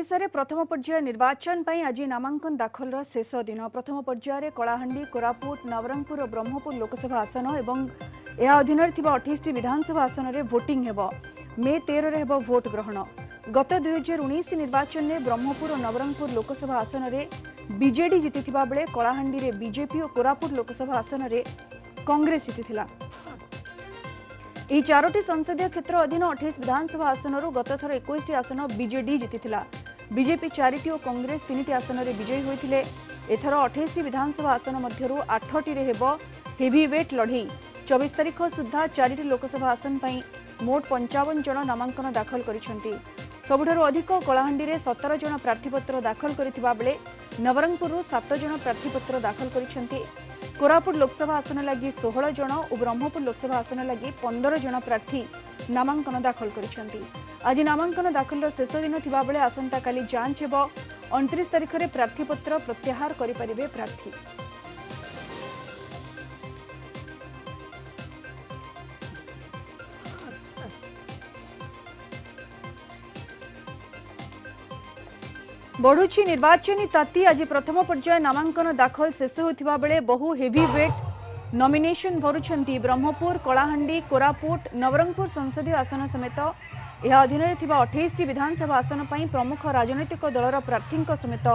ओडिशा प्रथम पर्याय निर्वाचन पर आज नामांकन दाखल शेष दिन प्रथम पर्याय कलाहांडी कोरापुट नवरंगपुर और ब्रह्मपुर लोकसभा आसन और यह अधीन 28 विधानसभा आसन में भोटिंग हेब मे 13 हेब भोट ग्रहण। गत 2019 निर्वाचन में ब्रह्मपुर और नवरंगपुर लोकसभा आसन में बीजेडी जीति बेले कलाहांडी में बीजेपी और कोरापुट लोकसभा आसन में कांग्रेस जीति। यह चारोटी संसदीय क्षेत्र अधीन 28 विधानसभा आसन गत थर 21 आसन बीजेडी जीति। बीजेपी 4टी और कांग्रेस 3टी आसन में विजयी होते। एथर 28 विधानसभा आसन मध्य 8टी हेब हेवीवेट लड़ई। 24 तारीख सुधा 4टी लोकसभा आसन पर मोट 55 जन नामांकन दाखल करिसेंती। सबुठारु अधिक कलाहांडी में 17 जन प्रार्थीपत्र दाखल करथिबा बेले नवरंगपुर 7 जन प्रार्थीपत्र दाखल करिसेंती। कोरापुट लोकसभा आसन लगी 16 जन और ब्रह्मपुर लोकसभा आसन लगी 15 जन प्रार्थी नामांकन दाखल करिसेंती। आज नामांकन दाखल शेष दिन थिबा बेले आसंता काली जांच हेब। 29 तारीख में प्रार्थीपत्र प्रत्याहार करिपारिबे प्रार्थी। बढ़ुची निर्वाचनी ताती आज प्रथम पर्याय नामांकन दाखल शेष होता बेले बहु हेवीवेट नॉमिनेशन भरुछंती। ब्रह्मपुर कलाहांडी कोरापुट नवरंगपुर संसदीय आसन समेत यह अधीन 28 विधानसभा आसन पर प्रमुख राजनैतिक दलर प्रार्थी समेत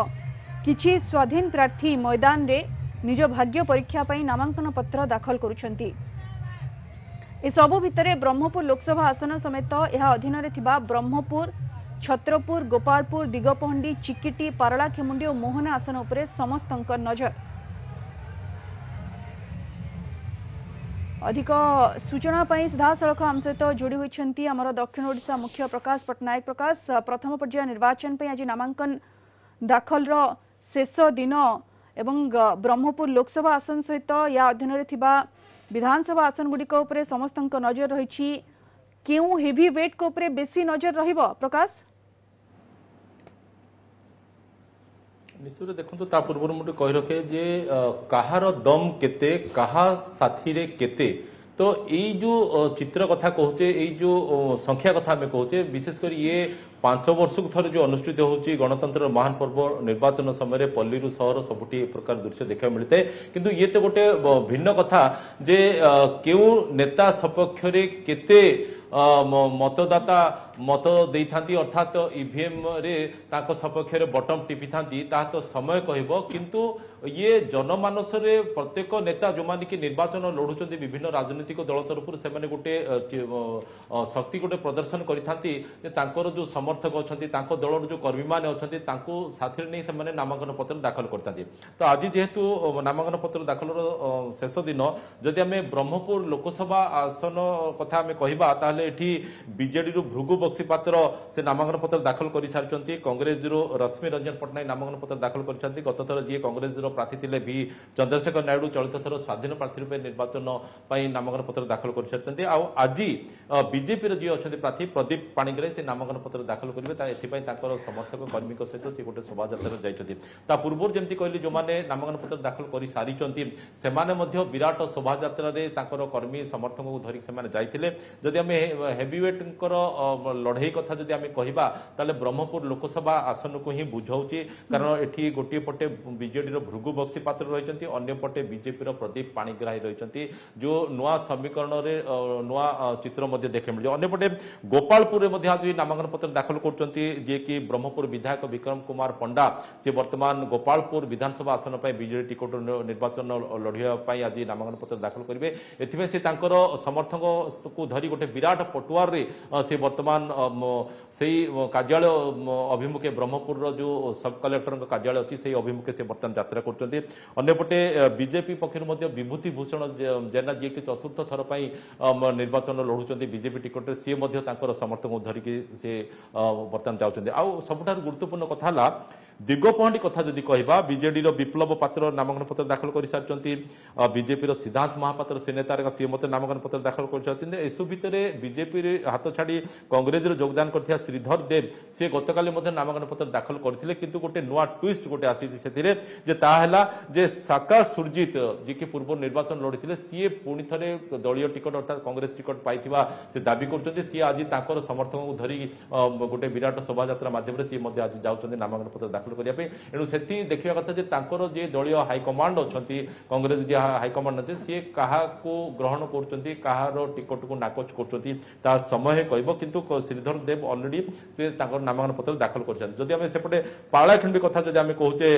किछि स्वाधीन प्रार्थी मैदान रे निज भाग्य परीक्षा पर नामांकन पत्र दाखल करुछंती। ए सबु भितरे ब्रह्मपुर लोकसभा आसन समेत यह अधीन ब्रह्मपुर छत्रपुर गोपालपुर दिगपहंडी चिकिटी पारलाखेमुंडी और मोहना आसन उपरे समस्त नजर। अधिक सूचना सीधासख आम सहित जोड़ी होती आमर दक्षिण ओडिशा मुख्य प्रकाश पट्टनायक। प्रकाश, प्रथम पर्याय निर्वाचन पर आज नामांकन दाखल शेष दिन एवं ब्रह्मपुर लोकसभा आसन सहित या अधीन विधानसभा आसन गुड़िक समस्त नजर रही। क्यों हेवी वेट को उपरे बेसी नजर रहिबो प्रकाश? निश्चित देखो ता पूर्व मुझे कही रखे जे कहार दम केते कहा साथी रे केते। तो यही जो चित्र कथा कहचे यही जो संख्या कथा आम कहचे विशेषकर ये 5 वर्ष को थर जो अनुष्ठित होची गणतंत्र महान पर्व निर्वाचन समय पल्ली सहर सबुठी एक प्रकार दृश्य देखा मिलता है। किंतु ये तो गोटे भिन्न कथा जे क्यों नेता सपक्ष केते मतदाता मत दे अर्थात ईवीएम रे ताको सपक्ष बटन टिपि था तो समय कहब। किंतु ये जनमानस रे प्रत्येक नेता जो माने कि निर्वाचन लड़ुंट विभिन्न राजनीतिक दल तरफ से गोटे शक्ति गोटे प्रदर्शन कर जो समर्थक अच्छा दलर जो कर्मी मैंने अच्छा साथी नहीं से नामांकन पत्र दाखल करते। तो आज जेहेतु नामांकन पत्र दाखल शेष दिन जदि आम ब्रह्मपुर लोकसभा आसन कथा आम कहवा एठी बीजेडी भृगु बक्सीपात्र से नामांकन पत्र दाखल कर सारी। कांग्रेस रश्मि रंजन पट्टनायक नामांकन पत्र दाखल कर गत थर जी कांग्रेस प्रार्थी थे भी चंद्रशेखर नायडू चलित थर स्वाधीन प्रार्थी रूप निर्वाचन पर नामांकन पत्र दाखल कर सारी। आज बीजेपी जी अच्छा प्रार्थी प्रदीप पाणिग्राही से नामांकन पत्र दाखल करेंगे समर्थक कर्मी सहित सी गोटे शोभा जाता पूर्व जमी कहली जो मैंने नामांकन पत्र दाखल कर सारी से विराट शोभा कर्मी समर्थक को धरिक से जाते। जदि आम हेवीवेट लड़ई कथा जदि आम कहवा ताले ब्रह्मपुर लोकसभा आसन को ही बुझाऊँगी कारण एटी गोटे पटे बीजेडी भृगु बक्सीपात्र रही अंपटे बीजेपी प्रदीप पाणिग्राही रही जो नुआ समीकरण में नुआ चित्र देखा मिले। अंपटे गोपालपुर में आज नामांकन पत्र दाखल कर कि ब्रह्मपुर विधायक विक्रम कुमार पंडा से वर्तमान गोपालपुर विधानसभा आसन पर बीजेडी टिकट निर्वाचन लड़ाई आज नामांकन पत्र दाखल करेंगे। एथि से समर्थक को धरी गोटे विराट पटुआर से वर्तमान से कार्यालय अभिमुखे ब्रह्मपुर जो सब कलेक्टर कार्यालय अच्छी से अभिमुखे से वर्तमान यात्रा करपटे बीजेपी पक्ष विभूति भूषण जेना जी कि चतुर्थ थर पर निर्वाचन लड़ुंट बीजेपी टिकट सी समर्थक को धरिकी से वर्तमान जाऊँ। आउ सबुठ गुरुत्वपूर्ण कथा दिगपहंडी कथा जदि कहबा बीजेडी विप्लव पात्र नामांकन पत्र दाखल कर सारी बीजेपी सिद्धांत महापात्र से नेता सी मत नामांकन पत्र दाखल कर एसबु भितर बीजेपी हाथ छाड़ी कांग्रेस योगदान कर श्रीधर देव सी गतकाली नामांकन पत्र दाखल करते किंतु गोटे नुआ ट्विस्ट गोटे आसी जे साका सुरजित जी की पूर्व निर्वाचन लड़ी सी पुणी थे दलीय टिकट अर्थात कांग्रेस टिकट पाई से दाबी कर सी आज समर्थकों को धरी गोटे विराट शोभा मध्यम सी आज जाऊँच नामांकन पत्र दाखल करने एणु से देखा कथा जे दलीय हाइकमांड अच्छा कांग्रेस हाइकमांड अच्छे सी क्या ग्रहण कर टिकट को नाकोच कर समय कह किंतु श्रीधर देव अलरेडी से नामांकन पत्र दाखल कर सेपटे पालाखिंडी कथा जब आम कहूचे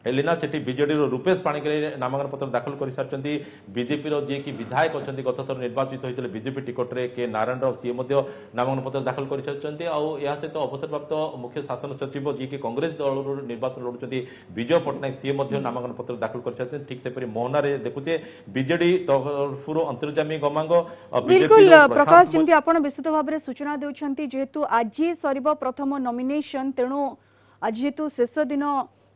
एलिना सेठी बीजेडी रूपेश पाणिग्राही नामांकन पत्र दाखल कर सारी बीजेपी जी की विधायक अच्छा गत थर निर्वाचित होते बीजेपी टिकट रे के नारायण राव सी नामांकन पत्र दाखल कर सहित अवसरप्राप्त मुख्य शासन सचिव जी की कांग्रेस दल निर्वाचन लड़ुंट विजय पट्टनायक सी नामांकन पत्र दाखल कर ठीक से मोहनारे देखुचे बीजेडी तरफ अंतर्जामी गमांग बिल्कुल प्रकाश जमी आप विस्तृत भाव में सूचना देउछंती जेहेतु आज सरीब प्रथम नॉमिनेशन तेणु आज जेहेतु शेष दिन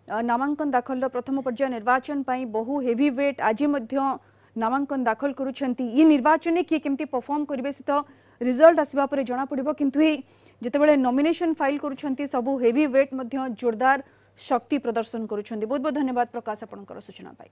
नामांकन दाखल प्रथम पर्याय निर्वाचन पाई बहु हेवी वेट आज नामांकन दाखल करुछंती ये निर्वाचन में किए केमती परफॉर्म करिवे से तो रिजल्ट आसवा पर जना पड़िबो किंतु जेतेबेले नॉमिनेशन फाइल करुछंती सबु हेवी वेट जोरदार शक्ति प्रदर्शन करुछंती बहुत बहुत धन्यवाद प्रकाश आपनकर सूचना पाई।